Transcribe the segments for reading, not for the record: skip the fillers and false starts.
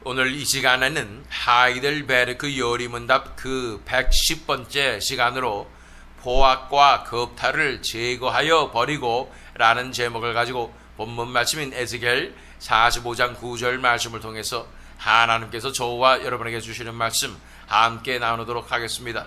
오늘 이 시간에는 하이델베르크 요리문답 그 110번째 시간으로 포악과 겁탈을 제거하여 버리고 라는 제목을 가지고 본문 말씀인 에스겔 45장 9절 말씀을 통해서 하나님께서 저와 여러분에게 주시는 말씀 함께 나누도록 하겠습니다.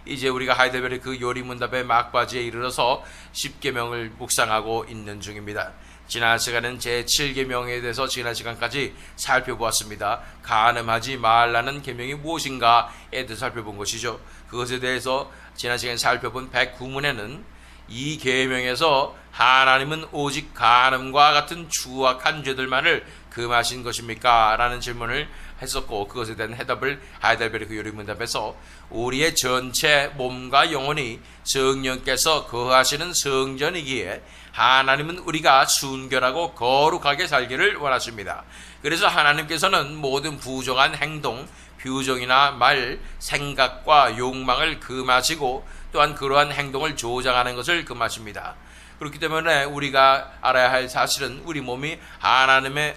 이제 우리가 하이델베르크 요리문답의 막바지에 이르러서 10계명을 묵상하고 있는 중입니다. 지난 시간은 제7계명에 대해서 지난 시간까지 살펴보았습니다. 간음하지 말라는 계명이 무엇인가에 대해서 살펴본 것이죠. 그것에 대해서 지난 시간에 살펴본 109문에는 이 계명에서 하나님은 오직 간음과 같은 추악한 죄들만을 금하신 것입니까? 라는 질문을 했었고, 그것에 대한 해답을 하이델베르크 요리문답에서 우리의 전체 몸과 영혼이 성령께서 거하시는 성전이기에 하나님은 우리가 순결하고 거룩하게 살기를 원하십니다. 그래서 하나님께서는 모든 부정한 행동, 표정이나 말, 생각과 욕망을 금하시고 또한 그러한 행동을 조장하는 것을 금하십니다. 그렇기 때문에 우리가 알아야 할 사실은 우리 몸이 하나님의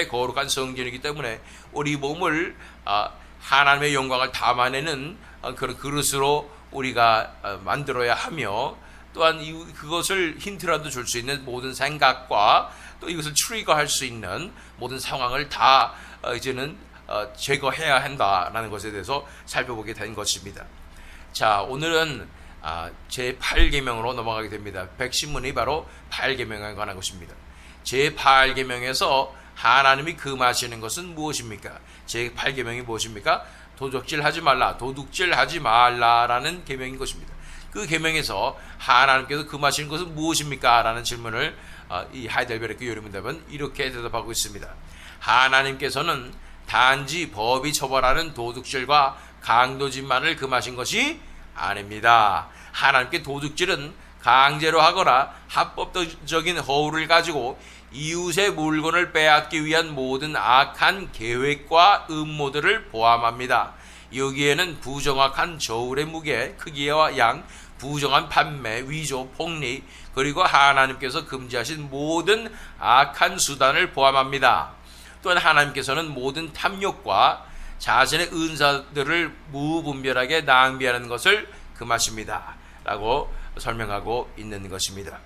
거룩한 성전이기 때문에 우리 몸을 하나님의 영광을 담아내는 그런 그릇으로 우리가 만들어야 하며, 또한 그것을 힌트라도 줄 수 있는 모든 생각과 또 이것을 트리거할 수 있는 모든 상황을 다 이제는 제거해야 한다라는 것에 대해서 살펴보게 된 것입니다. 자, 오늘은 제8계명으로 넘어가게 됩니다. 110문이 바로 8계명에 관한 것입니다. 제8계명에서 하나님이 금하시는 것은 무엇입니까? 제8계명이 무엇입니까? 도적질하지 말라, 도둑질하지 말라라는 계명인 것입니다. 그 계명에서 하나님께서 금하시는 것은 무엇입니까? 라는 질문을 이 하이델베르크 요리문답은 이렇게 대답하고 있습니다. 하나님께서는 단지 법이 처벌하는 도둑질과 강도질만을 금하신 것이 아닙니다. 하나님께 도둑질은 강제로 하거나 합법적인 허울을 가지고 이웃의 물건을 빼앗기 위한 모든 악한 계획과 음모들을 포함합니다. 여기에는 부정확한 저울의 무게, 크기와 양, 부정한 판매, 위조, 폭리, 그리고 하나님께서 금지하신 모든 악한 수단을 포함합니다. 또한 하나님께서는 모든 탐욕과 자신의 은사들을 무분별하게 낭비하는 것을 금하십니다. 라고 설명하고 있는 것입니다.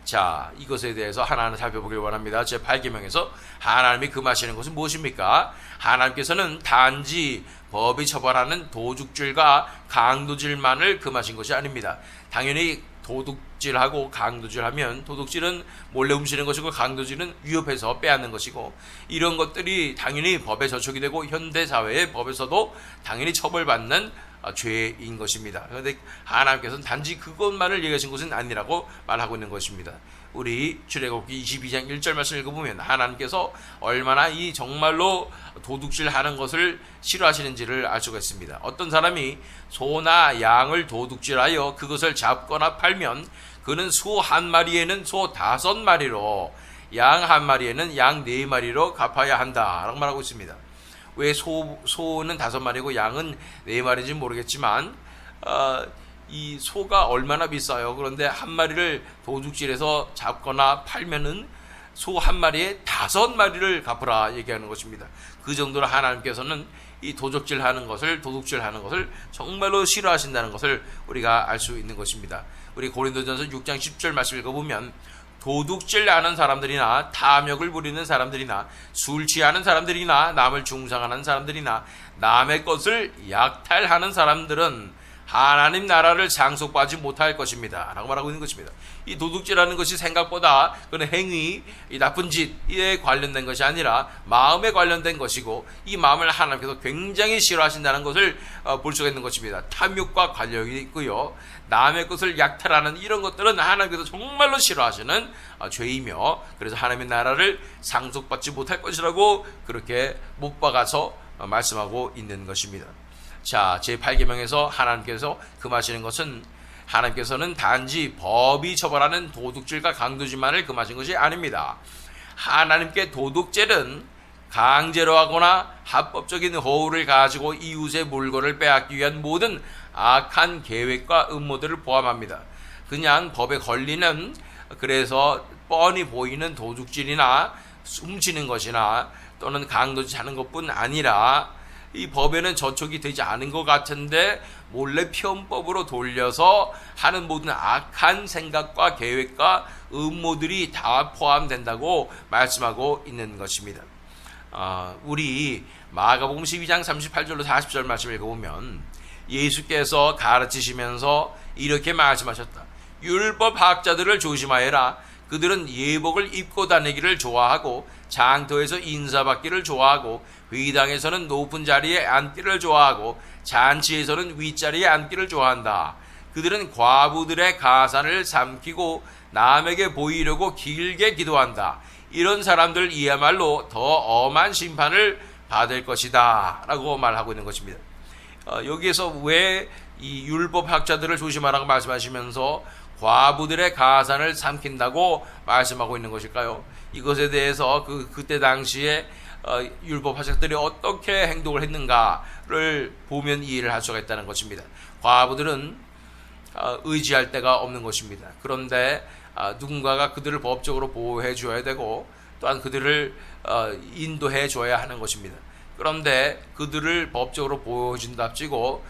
자, 이것에 대해서 하나하나 살펴보길 원합니다. 제8계명에서 하나님이 금하시는 것은 무엇입니까? 하나님께서는 단지 법이 처벌하는 도둑질과 강도질만을 금하신 것이 아닙니다. 당연히 도둑질하고 강도질하면, 도둑질은 몰래 훔치는 것이고 강도질은 위협해서 빼앗는 것이고, 이런 것들이 당연히 법에 저촉이 되고 현대사회의 법에서도 당연히 처벌받는 죄인 것입니다. 그런데 하나님께서는 단지 그것만을 얘기하신 것은 아니라고 말하고 있는 것입니다. 우리 출애굽기 22장 1절 말씀 읽어보면 하나님께서 얼마나 이 정말로 도둑질하는 것을 싫어하시는지를 알 수가 있습니다. 어떤 사람이 소나 양을 도둑질하여 그것을 잡거나 팔면 그는 소 한 마리에는 소 5마리로, 양 한 마리에는 양 4마리로 갚아야 한다라고 말하고 있습니다. 왜 소는 5마리고 양은 4마리인지 모르겠지만 이 소가 얼마나 비싸요. 그런데 한 마리를 도둑질해서 잡거나 팔면은 소 한 마리에 5마리를 갚으라 얘기하는 것입니다. 그 정도로 하나님께서는 이 도둑질하는 것을 정말로 싫어하신다는 것을 우리가 알 수 있는 것입니다. 우리 고린도전서 6장 10절 말씀 읽어보면 도둑질 하는 사람들이나 탐욕을 부리는 사람들이나 술 취하는 사람들이나 남을 중상하는 사람들이나 남의 것을 약탈하는 사람들은 하나님 나라를 상속받지 못할 것입니다. 라고 말하고 있는 것입니다. 이 도둑질하는 것이 생각보다 그런 행위, 이 나쁜 짓에 관련된 것이 아니라 마음에 관련된 것이고, 이 마음을 하나님께서 굉장히 싫어하신다는 것을 볼 수가 있는 것입니다. 탐욕과 관련이 있고요. 남의 것을 약탈하는 이런 것들은 하나님께서 정말로 싫어하시는 죄이며, 그래서 하나님의 나라를 상속받지 못할 것이라고 그렇게 못 박아서 말씀하고 있는 것입니다. 자, 제8계명에서 하나님께서 금하시는 것은, 하나님께서는 단지 법이 처벌하는 도둑질과 강도질만을 금하신 것이 아닙니다. 하나님께 도둑질은 강제로 하거나 합법적인 허울을 가지고 이웃의 물건을 빼앗기 위한 모든 악한 계획과 음모들을 포함합니다. 그냥 법에 걸리는, 그래서 뻔히 보이는 도둑질이나 훔치는 것이나 또는 강도짓 하는 것뿐 아니라 이 법에는 저촉이 되지 않은 것 같은데 몰래 편법으로 돌려서 하는 모든 악한 생각과 계획과 음모들이 다 포함된다고 말씀하고 있는 것입니다. 우리 마가복음 12장 38절로 40절 말씀을 읽어보면 예수께서 가르치시면서 이렇게 말씀하셨다. 율법학자들을 조심하여라. 그들은 예복을 입고 다니기를 좋아하고 장터에서 인사받기를 좋아하고 회당에서는 높은 자리에 앉기를 좋아하고 잔치에서는 윗자리에 앉기를 좋아한다. 그들은 과부들의 가산을 삼키고 남에게 보이려고 길게 기도한다. 이런 사람들이야말로 더 엄한 심판을 받을 것이다 라고 말하고 있는 것입니다. 여기에서 왜 이 율법학자들을 조심하라고 말씀하시면서 과부들의 가산을 삼킨다고 말씀하고 있는 것일까요? 이것에 대해서 그때 당시에 율법학자들이 어떻게 행동을 했는가를 보면 이해를 할 수가 있다는 것입니다. 과부들은 의지할 데가 없는 것입니다. 그런데 누군가가 그들을 법적으로 보호해 줘야 되고 또한 그들을 인도해 줘야 하는 것입니다. 그런데 그들을 법적으로 보호해 준답시고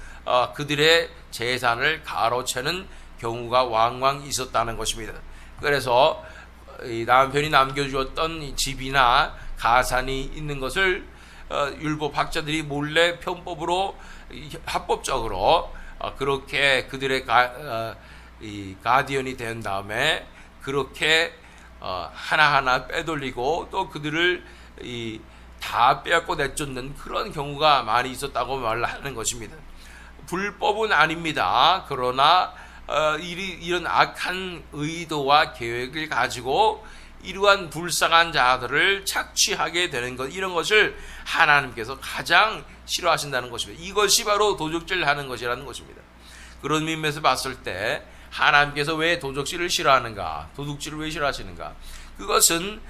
그들의 재산을 가로채는 경우가 왕왕 있었다는 것입니다. 그래서 남편이 남겨주었던 집이나 가산이 있는 것을 율법학자들이 몰래 편법으로 합법적으로 그렇게 그들의 가디언이 된 다음에 그렇게 하나하나 빼돌리고 또 그들을 다 빼앗고 내쫓는 그런 경우가 많이 있었다고 말하는 것입니다. 불법은 아닙니다. 그러나 이런 악한 의도와 계획을 가지고 이러한 불쌍한 자들을 착취하게 되는 것, 이런 것을 하나님께서 가장 싫어하신다는 것입니다. 이것이 바로 도적질하는 것이라는 것입니다. 그런 의미에서 봤을 때 하나님께서 왜 도적질을 싫어하는가, 도둑질을 왜 싫어하시는가? 그것은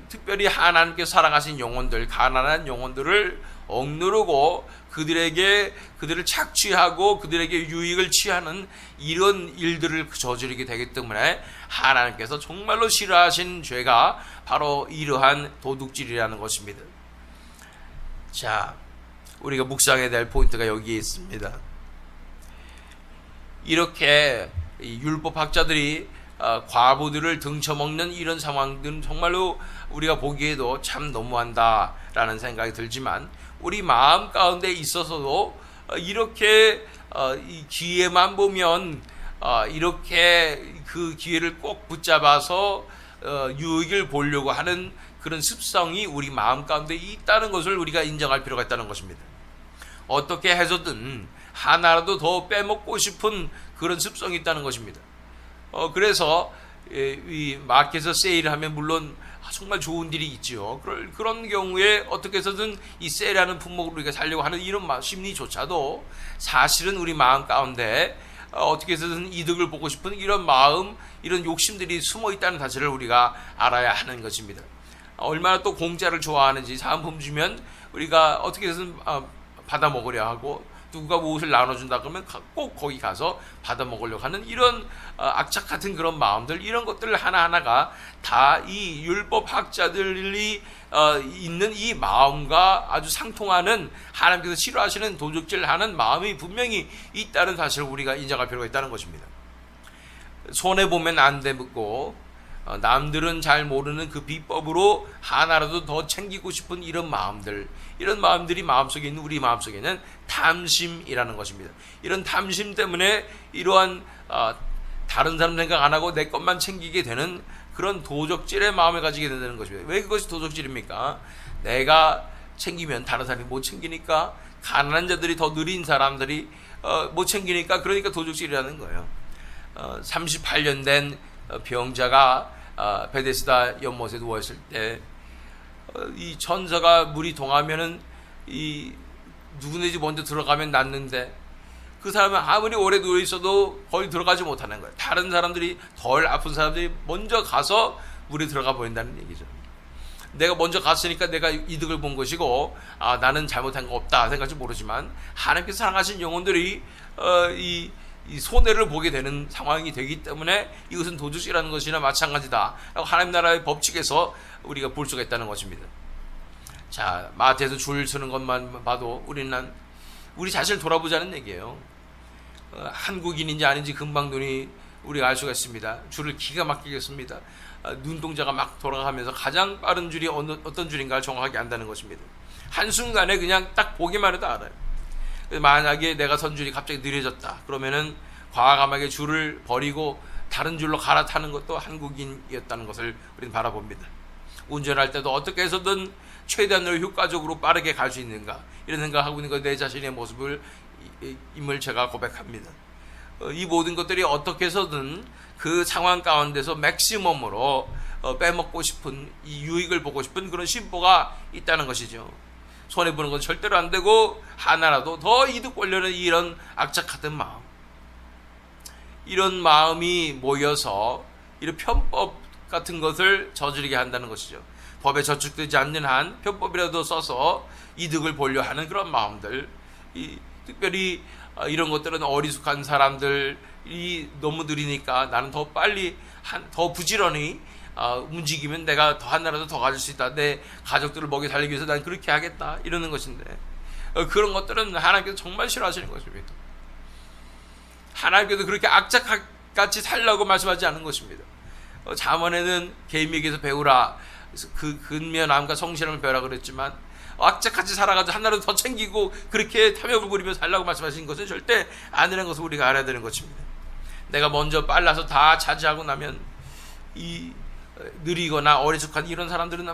특별히 하나님께서 사랑하신 영혼들, 가난한 영혼들을 억누르고 그들을 착취하고 그들에게 유익을 취하는 이런 일들을 저지르게 되기 때문에 하나님께서 정말로 싫어하신 죄가 바로 이러한 도둑질이라는 것입니다. 자, 우리가 묵상해야 될 포인트가 여기에 있습니다. 이렇게 율법학자들이 과부들을 등쳐먹는 이런 상황들은 정말로 우리가 보기에도 참 너무한다라는 생각이 들지만 우리 마음 가운데 있어서도 이렇게 이 기회만 보면 이렇게 그 기회를 꼭 붙잡아서 유익을 보려고 하는 그런 습성이 우리 마음 가운데 있다는 것을 우리가 인정할 필요가 있다는 것입니다. 어떻게 해서든 하나라도 더 빼먹고 싶은 그런 습성이 있다는 것입니다. 그래서 이 마켓에서 세일을 하면 물론 정말 좋은 일이 있죠. 그런 경우에 어떻게 해서든 이 세일하는 품목을 우리가 살려고 하는 이런 심리조차도 사실은 우리 마음 가운데 어떻게 해서든 이득을 보고 싶은 이런 마음, 이런 욕심들이 숨어 있다는 사실을 우리가 알아야 하는 것입니다. 얼마나 또 공짜를 좋아하는지, 사은품 주면 우리가 어떻게 해서든 받아 먹으려 하고, 누가 무엇을 나눠준다 그러면 꼭 거기 가서 받아 먹으려고 하는 이런 악착 같은 그런 마음들, 이런 것들 하나하나가 다 이 율법학자들이 있는 이 마음과 아주 상통하는, 하나님께서 싫어하시는 도적질하는 마음이 분명히 있다는 사실을 우리가 인정할 필요가 있다는 것입니다. 손해보면 안 되고 남들은 잘 모르는 그 비법으로 하나라도 더 챙기고 싶은 이런 마음들, 이런 마음들이 마음속에 있는, 우리 마음속에는 탐심이라는 것입니다. 이런 탐심 때문에 이러한 다른 사람 생각 안 하고 내 것만 챙기게 되는 그런 도적질의 마음을 가지게 된다는 것입니다. 왜 그것이 도적질입니까? 내가 챙기면 다른 사람이 못 챙기니까, 가난한 자들이, 더 느린 사람들이 못 챙기니까, 그러니까 도적질이라는 거예요. 38년 된 병자가 베데스다 연못에 누워있을 때 이 천사가 물이 동하면은 이 누구든지 먼저 들어가면 낫는데, 그 사람은 아무리 오래 누워 있어도 거의 들어가지 못하는 거예요. 다른 사람들이, 덜 아픈 사람들이 먼저 가서 물에 들어가 버린다는 얘기죠. 내가 먼저 갔으니까 내가 이득을 본 것이고, 나는 잘못한 거 없다 생각할지 모르지만 하나님께서 사랑하신 영혼들이 이 손해를 보게 되는 상황이 되기 때문에 이것은 도둑질하는 것이나 마찬가지다 라고 하나님 나라의 법칙에서 우리가 볼 수가 있다는 것입니다. 자, 마트에서 줄 서는 것만 봐도 우리 자신을 돌아보자는 얘기예요. 한국인인지 아닌지 금방 우리가 알 수가 있습니다. 줄을 기가 막히게 씁니다. 눈동자가 막 돌아가면서 가장 빠른 줄이 어떤 줄인가를 정확하게 안다는 것입니다. 한순간에 그냥 딱 보기만 해도 알아요. 만약에 내가 선 줄이 갑자기 느려졌다 그러면은 과감하게 줄을 버리고 다른 줄로 갈아타는 것도 한국인이었다는 것을 우리는 바라봅니다. 운전할 때도 어떻게 해서든 최대한으로 효과적으로 빠르게 갈 수 있는가 이런 생각하고 있는 것, 내 자신의 임을 제가 고백합니다. 이 모든 것들이 어떻게 해서든 그 상황 가운데서 맥시멈으로 빼먹고 싶은, 이 유익을 보고 싶은 그런 심보가 있다는 것이죠. 손해보는 건 절대로 안 되고 하나라도 더 이득 보려는 이런 악착같은 마음, 이런 마음이 모여서 이런 편법 같은 것을 저지르게 한다는 것이죠. 법에 저축되지 않는 한 편법이라도 써서 이득을 보려 하는 그런 마음들, 특별히 이런 것들은 어리숙한 사람들이 너무 느리니까 나는 더 빨리 더 부지런히 움직이면 내가 더 하나라도 더 가질 수 있다, 내 가족들을 먹여 살리기 위해서 난 그렇게 하겠다 이러는 것인데, 그런 것들은 하나님께서 정말 싫어하시는 것입니다. 하나님께서 그렇게 악착같이 살라고 말씀하지 않은 것입니다. 잠언에는 계임에게서 배우라, 그 근면함과 성실함을 배우라 그랬지만 악착같이 살아가지고 하나라도 더 챙기고 그렇게 탐욕을 부리며 살라고 말씀하신 것은 절대 아니라는 것을 우리가 알아야 되는 것입니다. 내가 먼저 빨라서 다 차지하고 나면 이 느리거나 어리숙한 이런 사람들은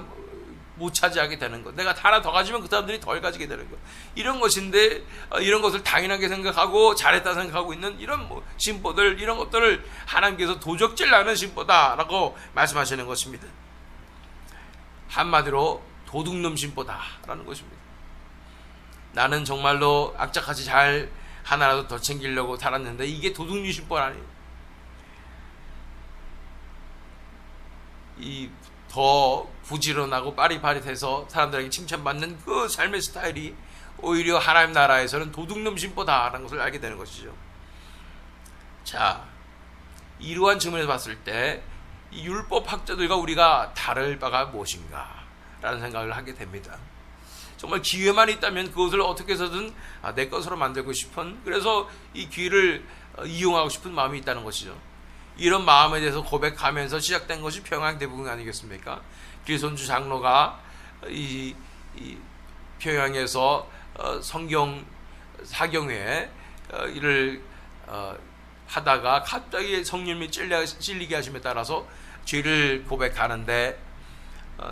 못 차지하게 되는 것, 내가 하나 더 가지면 그 사람들이 덜 가지게 되는 것, 이런 것인데, 이런 것을 당연하게 생각하고 잘했다 생각하고 있는 이런 심보들, 이런 것들을 하나님께서 도적질 나는 심보다라고 말씀하시는 것입니다. 한마디로 도둑놈 심보다라는 것입니다. 나는 정말로 악착같이 잘 하나라도 더 챙기려고 살았는데 이게 도둑놈 심보가 아니에요. 이 더 부지런하고 빠릿빠릿해서 사람들에게 칭찬받는 그 삶의 스타일이 오히려 하나님 나라에서는 도둑놈 심보다라는 것을 알게 되는 것이죠. 자, 이러한 측면에서 봤을 때 이 율법학자들과 우리가 다를 바가 무엇인가 라는 생각을 하게 됩니다. 정말 기회만 있다면 그것을 어떻게 해서든 내 것으로 만들고 싶은, 그래서 이 기회를 이용하고 싶은 마음이 있다는 것이죠. 이런 마음에 대해서 고백하면서 시작된 것이 평양대부흥 아니겠습니까? 길손주 장로가 이 평양에서 성경 사경회 일을 하다가 갑자기 성령님이 찔리게 하심에 따라서 죄를 고백하는데,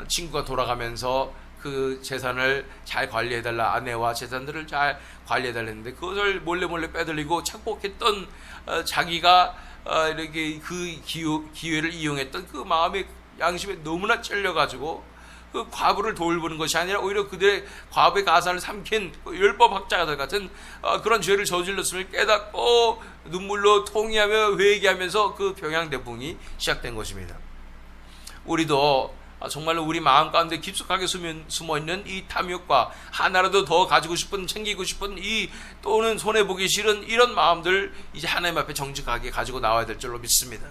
친구가 돌아가면서 그 재산을 잘 관리해달라, 아내와 재산들을 잘 관리해달라 했는데 그것을 몰래 빼돌리고 착복했던 자기가 이렇게 그 기회를 이용했던 그 마음의 양심에 너무나 찔려가지고 그 과부를 돌보는 것이 아니라 오히려 그들의 과부의 가산을 삼킨 율법학자들 같은 그런 죄를 저질렀음을 깨닫고 눈물로 통회하며 회개하면서 그 평양대부흥이 시작된 것입니다. 우리도 정말로 우리 마음 가운데 깊숙하게 숨어있는 이 탐욕과 하나라도 더 가지고 싶은, 챙기고 싶은, 또는 손해보기 싫은 이런 마음들 이제 하나님 앞에 정직하게 가지고 나와야 될 줄로 믿습니다.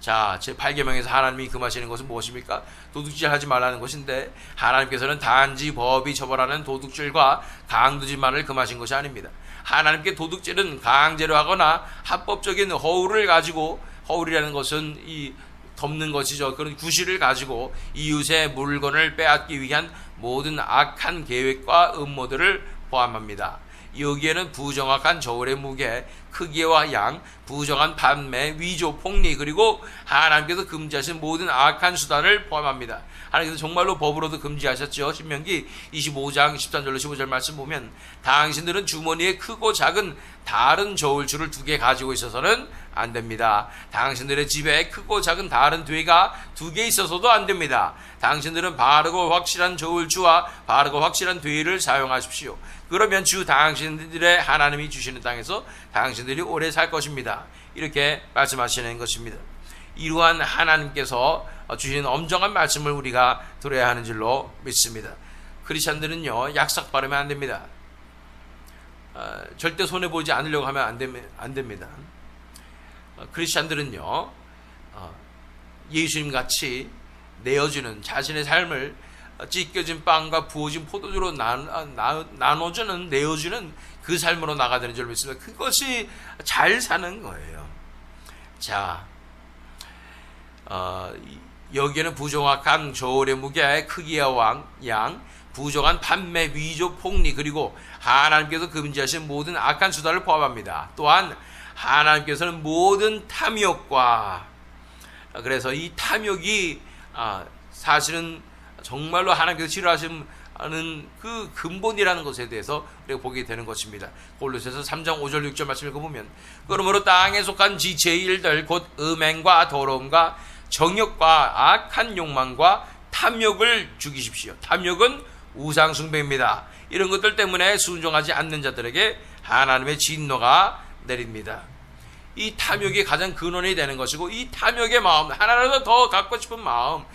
자, 제8계명에서 하나님이 금하시는 것은 무엇입니까? 도둑질 하지 말라는 것인데, 하나님께서는 단지 법이 처벌하는 도둑질과 강도질만을 금하신 것이 아닙니다. 하나님께 도둑질은 강제로 하거나 합법적인 허울을 가지고, 허울이라는 것은 덮는 것이죠. 그런 구실을 가지고 이웃의 물건을 빼앗기 위한 모든 악한 계획과 음모들을 포함합니다. 여기에는 부정확한 저울의 무게, 크기와 양, 부정한 판매, 위조, 폭리, 그리고 하나님께서 금지하신 모든 악한 수단을 포함합니다. 하나님께서 정말로 법으로도 금지하셨죠. 신명기 25장 13절로 15절 말씀 보면, 당신들은 주머니에 크고 작은 다른 저울추를 2개 가지고 있어서는 안 됩니다. 당신들의 집에 크고 작은 다른 되가 2개 있어서도 안 됩니다. 당신들은 바르고 확실한 저울추와 바르고 확실한 되를 사용하십시오. 그러면 주 당신들의 하나님이 주시는 땅에서 당신들이 오래 살 것입니다. 이렇게 말씀하시는 것입니다. 이러한 하나님께서 주시는 엄정한 말씀을 우리가 들어야 하는 줄로 믿습니다. 크리스찬들은요, 약삭 바르면 안 됩니다. 절대 손해보지 않으려고 하면 안 됩니다. 크리스찬들은요, 예수님 같이 내어주는, 자신의 삶을 찢겨진 빵과 부어진 포도주로 나눠주는 내어주는 그 삶으로 나가야 되는 줄 믿습니다. 그것이 잘 사는 거예요. 자, 여기에는 부정확한 저울의 무게, 크기와 양, 부정한 판매, 위조, 폭리, 그리고 하나님께서 금지하신 모든 악한 수단을 포함합니다. 또한 하나님께서는 모든 탐욕과, 그래서 이 탐욕이 사실은 정말로 하나님께서 싫어하시는 그 근본이라는 것에 대해서 우리가 보게 되는 것입니다. 골로새서 3장 5절 6절 말씀 읽어보면, 그러므로 땅에 속한 지체의 일들 곧 음행과 더러움과 정욕과 악한 욕망과 탐욕을 죽이십시오. 탐욕은 우상숭배입니다. 이런 것들 때문에 순종하지 않는 자들에게 하나님의 진노가 내립니다. 이 탐욕이 가장 근원이 되는 것이고, 이 탐욕의 마음, 하나라도 더 갖고 싶은 마음,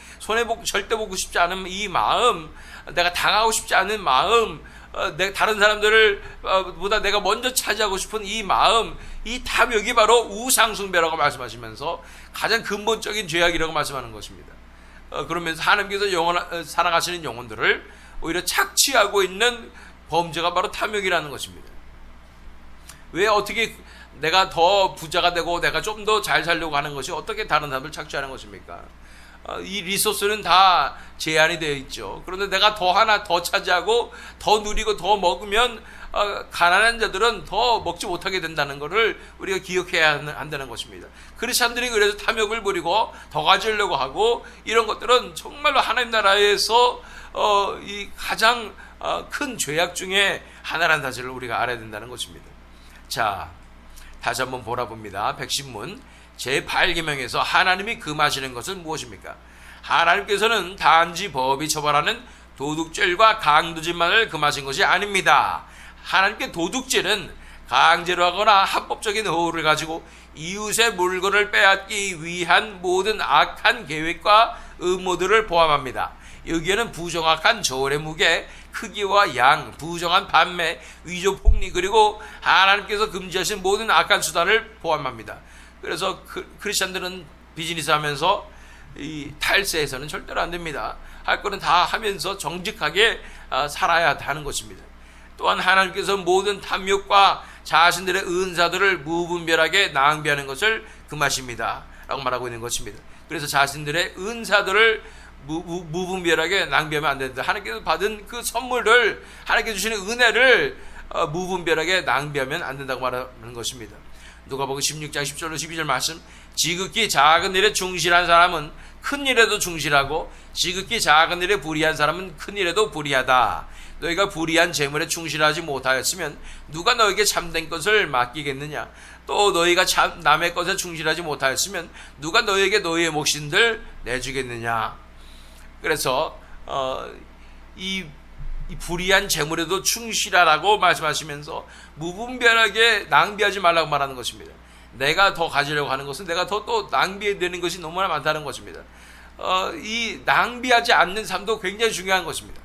절대 보고 싶지 않은 이 마음, 내가 당하고 싶지 않은 마음, 다른 사람들을 보다 내가 먼저 차지하고 싶은 이 마음, 이 탐욕이 바로 우상숭배라고 말씀하시면서 가장 근본적인 죄악이라고 말씀하는 것입니다. 그러면서 하나님께서 사랑하시는 영혼들을 오히려 착취하고 있는 범죄가 바로 탐욕이라는 것입니다. 왜 어떻게 내가 더 부자가 되고 내가 좀 더 잘 살려고 하는 것이 어떻게 다른 사람을 착취하는 것입니까? 이 리소스는 다 제한이 되어 있죠. 그런데 내가 하나 더 차지하고 더 누리고 더 먹으면 가난한 자들은 더 먹지 못하게 된다는 것을 우리가 기억해야 한다는 것입니다. 크리스찬들이 그래서 탐욕을 부리고 더 가지려고 하고, 이런 것들은 정말로 하나님 나라에서 이 가장 큰 죄악 중에 하나라는 사실을 우리가 알아야 된다는 것입니다. 자, 다시 한번 보라봅니다. 백신문 제8계명에서 하나님이 금하시는 것은 무엇입니까? 하나님께서는 단지 법이 처벌하는 도둑죄과 강도짓만을 금하신 것이 아닙니다. 하나님께 도둑죄는 강제로 하거나 합법적인 허울을 가지고 이웃의 물건을 빼앗기 위한 모든 악한 계획과 음모들을 포함합니다. 여기에는 부정확한 저울의 무게, 크기와 양, 부정한 판매, 위조, 폭리, 그리고 하나님께서 금지하신 모든 악한 수단을 포함합니다. 그래서 크리스천들은 비즈니스 하면서 이 탈세해서는 절대로 안 됩니다. 할 거는 다 하면서 정직하게 살아야 하는 것입니다. 또한 하나님께서 모든 탐욕과 자신들의 은사들을 무분별하게 낭비하는 것을 금하십니다 라고 말하고 있는 것입니다. 그래서 자신들의 은사들을 무분별하게 낭비하면 안 된다. 하나님께서 받은 그 선물을, 하나님께서 주시는 은혜를 무분별하게 낭비하면 안 된다고 말하는 것입니다. 누가복음 16장 10절로 12절 말씀, 지극히 작은 일에 충실한 사람은 큰 일에도 충실하고 지극히 작은 일에 불의한 사람은 큰 일에도 불의하다. 너희가 불의한 재물에 충실하지 못하였으면 누가 너에게 참된 것을 맡기겠느냐? 또 너희가 남의 것에 충실하지 못하였으면 누가 너에게 너희의 몫인들 내주겠느냐? 그래서 이 불의한 재물에도 충실하라고 말씀하시면서 무분별하게 낭비하지 말라고 말하는 것입니다. 내가 더 가지려고 하는 것은 내가 더 또 낭비되는 것이 너무나 많다는 것입니다. 이 낭비하지 않는 삶도 굉장히 중요한 것입니다.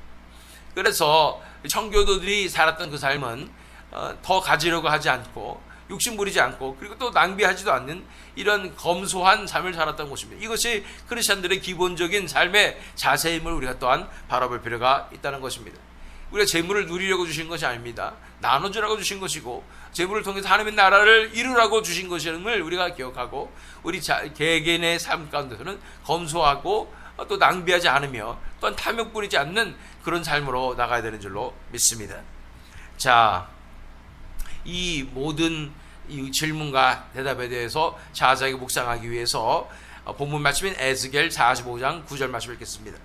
그래서 청교도들이 살았던 그 삶은 더 가지려고 하지 않고 욕심 부리지 않고, 그리고 또 낭비하지도 않는 이런 검소한 삶을 살았던 것입니다. 이것이 크리스천들의 기본적인 삶의 자세임을 우리가 또한 바라볼 필요가 있다는 것입니다. 우리가 재물을 누리려고 주신 것이 아닙니다. 나눠주라고 주신 것이고, 재물을 통해서 하나님의 나라를 이루라고 주신 것임을 우리가 기억하고, 우리 개개인의 삶 가운데서는 검소하고 또 낭비하지 않으며 또한 탐욕 부리지 않는 그런 삶으로 나가야 되는 줄로 믿습니다. 자, 이 모든 이 질문과 대답에 대해서 자세하게 묵상하기 위해서 본문 말씀인 에스겔 45장 9절 말씀 읽겠습니다.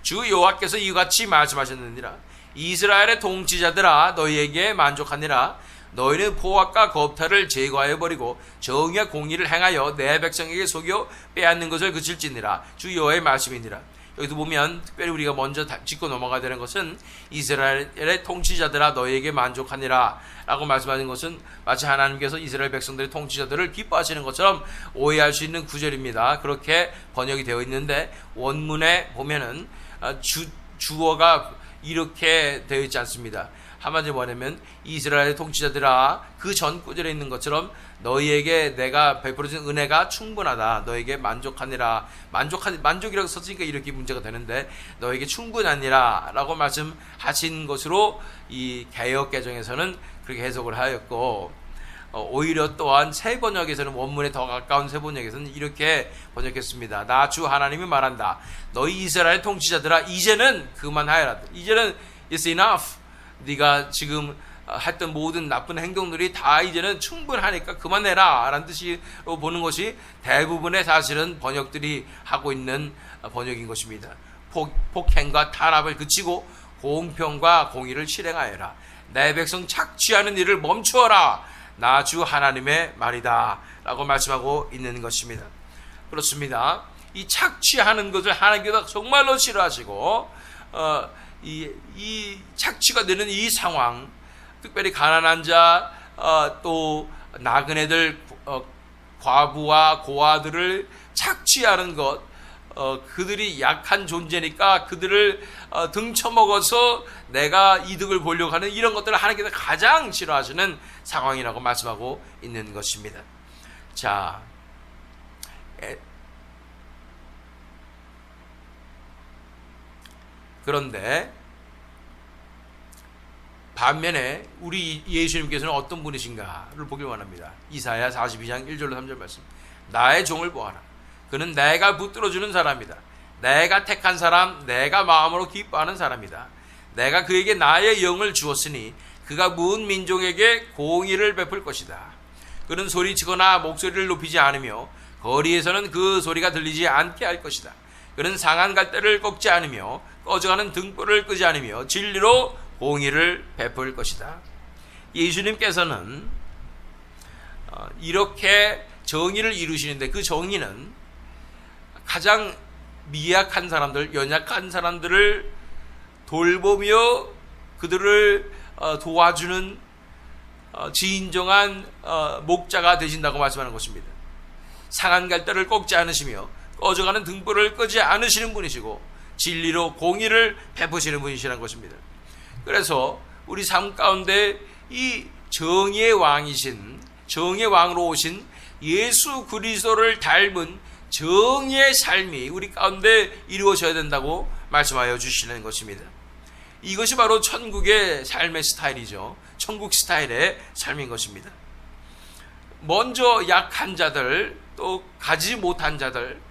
주 여호와께서 이같이 말씀하셨느니라. 이스라엘의 통치자들아, 너희에게 만족하니라. 너희는 포악과 겁탈을 제거하여 버리고 정의와 공의를 행하여 내 백성에게 속여 빼앗는 것을 그칠지니라. 주 여호와의 말씀이니라. 여기도 보면 특별히 우리가 먼저 짚고 넘어가야 되는 것은 이스라엘의 통치자들아 너희에게 만족하니라 라고 말씀하신 것은 마치 하나님께서 이스라엘 백성들의 통치자들을 기뻐하시는 것처럼 오해할 수 있는 구절입니다. 그렇게 번역이 되어 있는데 원문에 보면은 주어가 이렇게 되어 있지 않습니다. 한마디로 뭐냐면 이스라엘 통치자들아 그 전 구절에 있는 것처럼 너희에게 내가 베풀어준 은혜가 충분하다. 너에게 만족하니라. 만족이라고 썼으니까 이렇게 문제가 되는데 너에게 충분하니라 라고 말씀하신 것으로 이 개역개정에서는 그렇게 해석을 하였고, 오히려 또한 새 번역에서는 원문에 더 가까운 새 번역에서는 이렇게 번역했습니다. 나 주 하나님이 말한다. 너희 이스라엘 통치자들아 이제는 그만하여라. 이제는 it's enough. 네가 지금 했던 모든 나쁜 행동들이 다 이제는 충분하니까 그만해라 라는 뜻으로 보는 것이 대부분의 사실은 번역들이 하고 있는 번역인 것입니다. 폭행과 탄압을 그치고 공평과 공의를 실행하여라. 내 백성 착취하는 일을 멈추어라. 나 주 하나님의 말이다 라고 말씀하고 있는 것입니다. 그렇습니다. 이 착취하는 것을 하나님께서 정말로 싫어하시고 이 착취가 되는 이 상황, 특별히 가난한 자, 또 나그네들, 과부와 고아들을 착취하는 것, 그들이 약한 존재니까 그들을 등쳐먹어서 내가 이득을 보려고 하는 이런 것들을 하나님께서 가장 싫어하시는 상황이라고 말씀하고 있는 것입니다. 자, 그런데 반면에 우리 예수님께서는 어떤 분이신가를 보길 원합니다. 이사야 42장 1절로 3절 말씀. 나의 종을 보아라. 그는 내가 붙들어주는 사람이다. 내가 택한 사람, 내가 마음으로 기뻐하는 사람이다. 내가 그에게 나의 영을 주었으니 그가 문 민족에게 공의를 베풀 것이다. 그는 소리치거나 목소리를 높이지 않으며 거리에서는 그 소리가 들리지 않게 할 것이다. 그는 상한 갈대를 꺾지 않으며 꺼져가는 등불을 끄지 않으며 진리로 공의를 베풀 것이다. 예수님께서는 이렇게 정의를 이루시는데 그 정의는 가장 미약한 사람들, 연약한 사람들을 돌보며 그들을 도와주는 진정한 목자가 되신다고 말씀하는 것입니다. 상한 갈대를 꺾지 않으시며 꺼져가는 등불을 끄지 않으시는 분이시고 진리로 공의를 베푸시는 분이시라는 것입니다. 그래서 우리 삶 가운데 이 정의의 왕이신, 정의의 왕으로 오신 예수 그리스도를 닮은 정의의 삶이 우리 가운데 이루어져야 된다고 말씀하여 주시는 것입니다. 이것이 바로 천국의 삶의 스타일이죠. 천국 스타일의 삶인 것입니다. 먼저 약한 자들, 또 가지 못한 자들,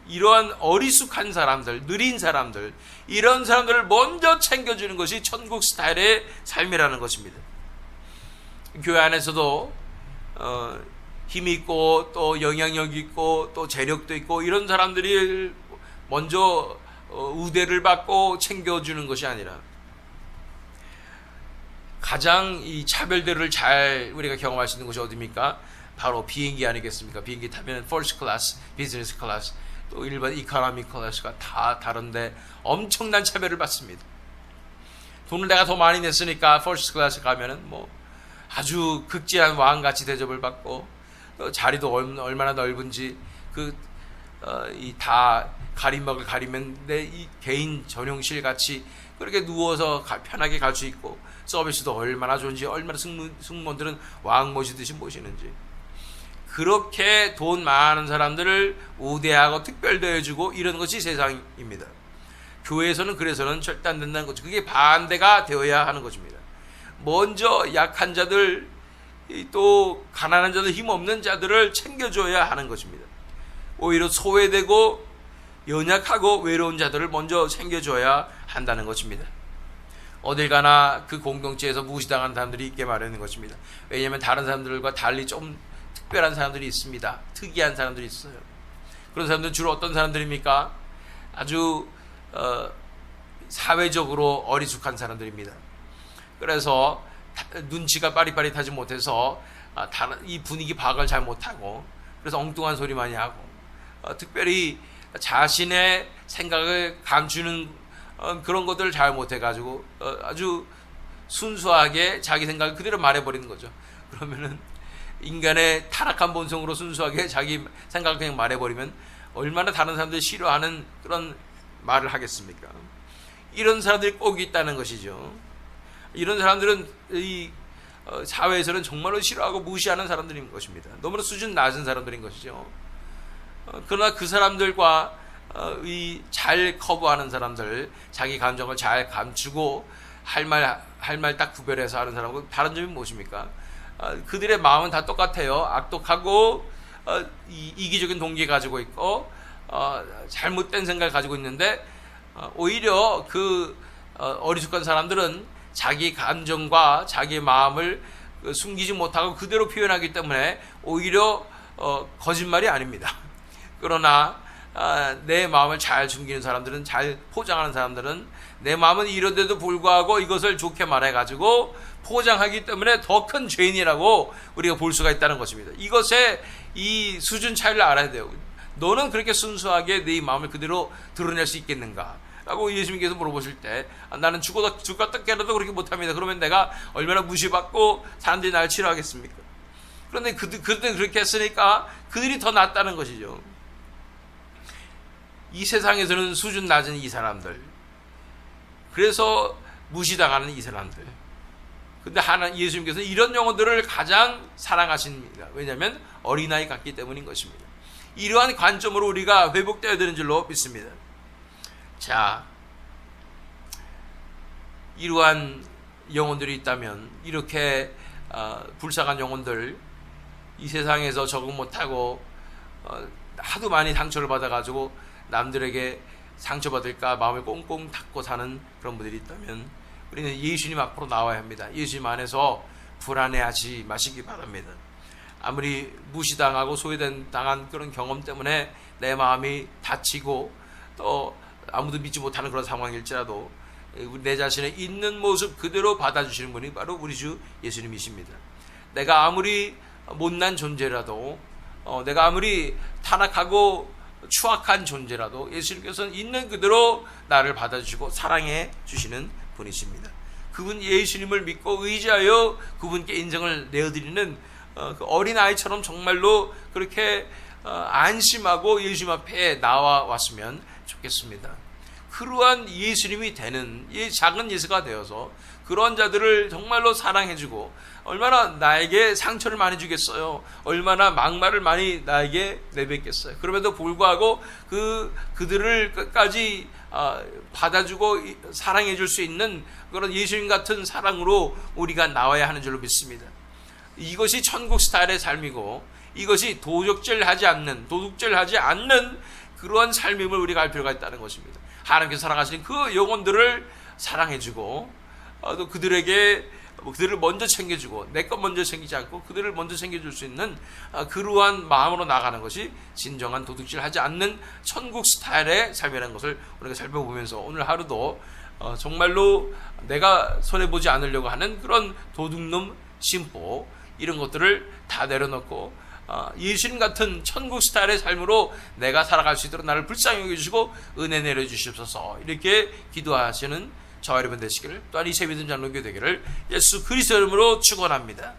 이러한 어리숙한 사람들, 느린 사람들, 이런 사람들을 먼저 챙겨주는 것이 천국 스타일의 삶이라는 것입니다. 교회 안에서도 힘이 있고 또 영향력 있고 또 재력도 있고 이런 사람들이 먼저 우대를 받고 챙겨주는 것이 아니라 가장 이 차별들을 잘 우리가 경험할 수 있는 것이 어디입니까? 바로 비행기 아니겠습니까? 비행기 타면 퍼스트 클래스, 비즈니스 클래스, 또 일반 이코노미 클래스가 다 다른데 엄청난 차별을 받습니다. 돈을 내가 더 많이 냈으니까 퍼스트 클래스 가면은 뭐 아주 극진한 왕같이 대접을 받고 자리도 얼마나 넓은지 다 가림막을 가리면 내 이 개인 전용실 같이 그렇게 누워서 편하게 갈 수 있고 서비스도 얼마나 좋은지, 얼마나 승무원들은 왕 모시듯이 모시는지, 그렇게 돈 많은 사람들을 우대하고 특별 대해주고 이런 것이 세상입니다. 교회에서는 그래서는 절대 안 된다는 거죠. 그게 반대가 되어야 하는 것입니다. 먼저 약한 자들, 또 가난한 자들, 힘없는 자들을 챙겨줘야 하는 것입니다. 오히려 소외되고 연약하고 외로운 자들을 먼저 챙겨줘야 한다는 것입니다. 어딜 가나 그 공동체에서 무시당하는 사람들이 있게 마련인 것입니다. 왜냐하면 다른 사람들과 달리 좀 특별한 사람들이 있습니다. 특이한 사람들이 있어요. 그런 사람들은 주로 어떤 사람들입니까? 아주 사회적으로 어리숙한 사람들입니다. 그래서 눈치가 빠릿빠릿하지 못해서 이 분위기 파악을 잘 못하고, 그래서 엉뚱한 소리 많이 하고, 특별히 자신의 생각을 감추는 그런 것들을 잘 못해가지고 아주 순수하게 자기 생각을 그대로 말해버리는 거죠. 그러면은 인간의 타락한 본성으로 순수하게 자기 생각을 그냥 말해버리면 얼마나 다른 사람들이 싫어하는 그런 말을 하겠습니까? 이런 사람들이 꼭 있다는 것이죠. 이런 사람들은 이 사회에서는 정말로 싫어하고 무시하는 사람들인 것입니다. 너무나 수준 낮은 사람들인 것이죠. 그러나 그 사람들과 이 잘 커버하는 사람들, 자기 감정을 잘 감추고 할 말 딱 구별해서 하는 사람하고 다른 점이 무엇입니까? 그들의 마음은 다 똑같아요. 악독하고 이기적인 동기 가지고 있고 잘못된 생각을 가지고 있는데 오히려 그 어리숙한 사람들은 자기 감정과 자기 마음을 숨기지 못하고 그대로 표현하기 때문에 오히려 거짓말이 아닙니다. 그러나 내 마음을 잘 숨기는 사람들은, 잘 포장하는 사람들은 내 마음은 이런데도 불구하고 이것을 좋게 말해가지고 포장하기 때문에 더 큰 죄인이라고 우리가 볼 수가 있다는 것입니다. 이것의 이 수준 차이를 알아야 돼요. 너는 그렇게 순수하게 네 마음을 그대로 드러낼 수 있겠는가? 라고 예수님께서 물어보실 때 나는 죽었다 깨라도 그렇게 못합니다. 그러면 내가 얼마나 무시받고 사람들이 나를 싫어하겠습니까? 그런데 그들은 그렇게 했으니까 그들이 더 낫다는 것이죠. 이 세상에서는 수준 낮은 이 사람들, 그래서 무시당하는 이 사람들. 근데 예수님께서는 이런 영혼들을 가장 사랑하십니다. 왜냐하면 어린아이 같기 때문인 것입니다. 이러한 관점으로 우리가 회복되어야 되는 줄로 믿습니다. 자, 이러한 영혼들이 있다면, 이렇게 불쌍한 영혼들, 이 세상에서 적응 못하고 하도 많이 상처를 받아가지고 남들에게 상처받을까 마음을 꽁꽁 닫고 사는 그런 분들이 있다면 우리는 예수님 앞으로 나와야 합니다. 예수님 안에서 불안해하지 마시기 바랍니다. 아무리 무시당하고 소외당한 그런 경험 때문에 내 마음이 다치고 또 아무도 믿지 못하는 그런 상황일지라도 내 자신의 있는 모습 그대로 받아주시는 분이 바로 우리 주 예수님이십니다. 내가 아무리 못난 존재라도 내가 아무리 타락하고 추악한 존재라도 예수님께서는 있는 그대로 나를 받아주시고 사랑해 주시는 분이십니다. 그분 예수님을 믿고 의지하여 그분께 인정을 내어드리는 그 어린아이처럼 정말로 그렇게 안심하고 예수님 앞에 나와 왔으면 좋겠습니다. 그러한 예수님이 되는 작은 예수가 되어서 그런 자들을 정말로 사랑해주고, 얼마나 나에게 상처를 많이 주겠어요. 얼마나 막말을 많이 나에게 내뱉겠어요. 그럼에도 불구하고 그들을 끝까지 받아주고 사랑해줄 수 있는 그런 예수님 같은 사랑으로 우리가 나와야 하는 줄로 믿습니다. 이것이 천국 스타일의 삶이고, 이것이 도둑질하지 않는 그러한 삶임을 우리가 알 필요가 있다는 것입니다. 하나님께서 사랑하시는 그 영혼들을 사랑해주고, 또 그들을 먼저 챙겨주고, 내 것 먼저 챙기지 않고 그들을 먼저 챙겨줄 수 있는 그러한 마음으로 나가는 것이 진정한 도둑질하지 않는 천국 스타일의 삶이라는 것을 우리가 살펴보면서 오늘 하루도 정말로 내가 손해보지 않으려고 하는 그런 도둑놈 심보, 이런 것들을 다 내려놓고 예수님 같은 천국 스타일의 삶으로 내가 살아갈 수 있도록 나를 불쌍히 여겨주시고 은혜 내려주시옵소서, 이렇게 기도하시는 저와 여러분 되시기를, 또한 이 세비든 장로교 되기를 예수 그리스도 이름으로 축원합니다.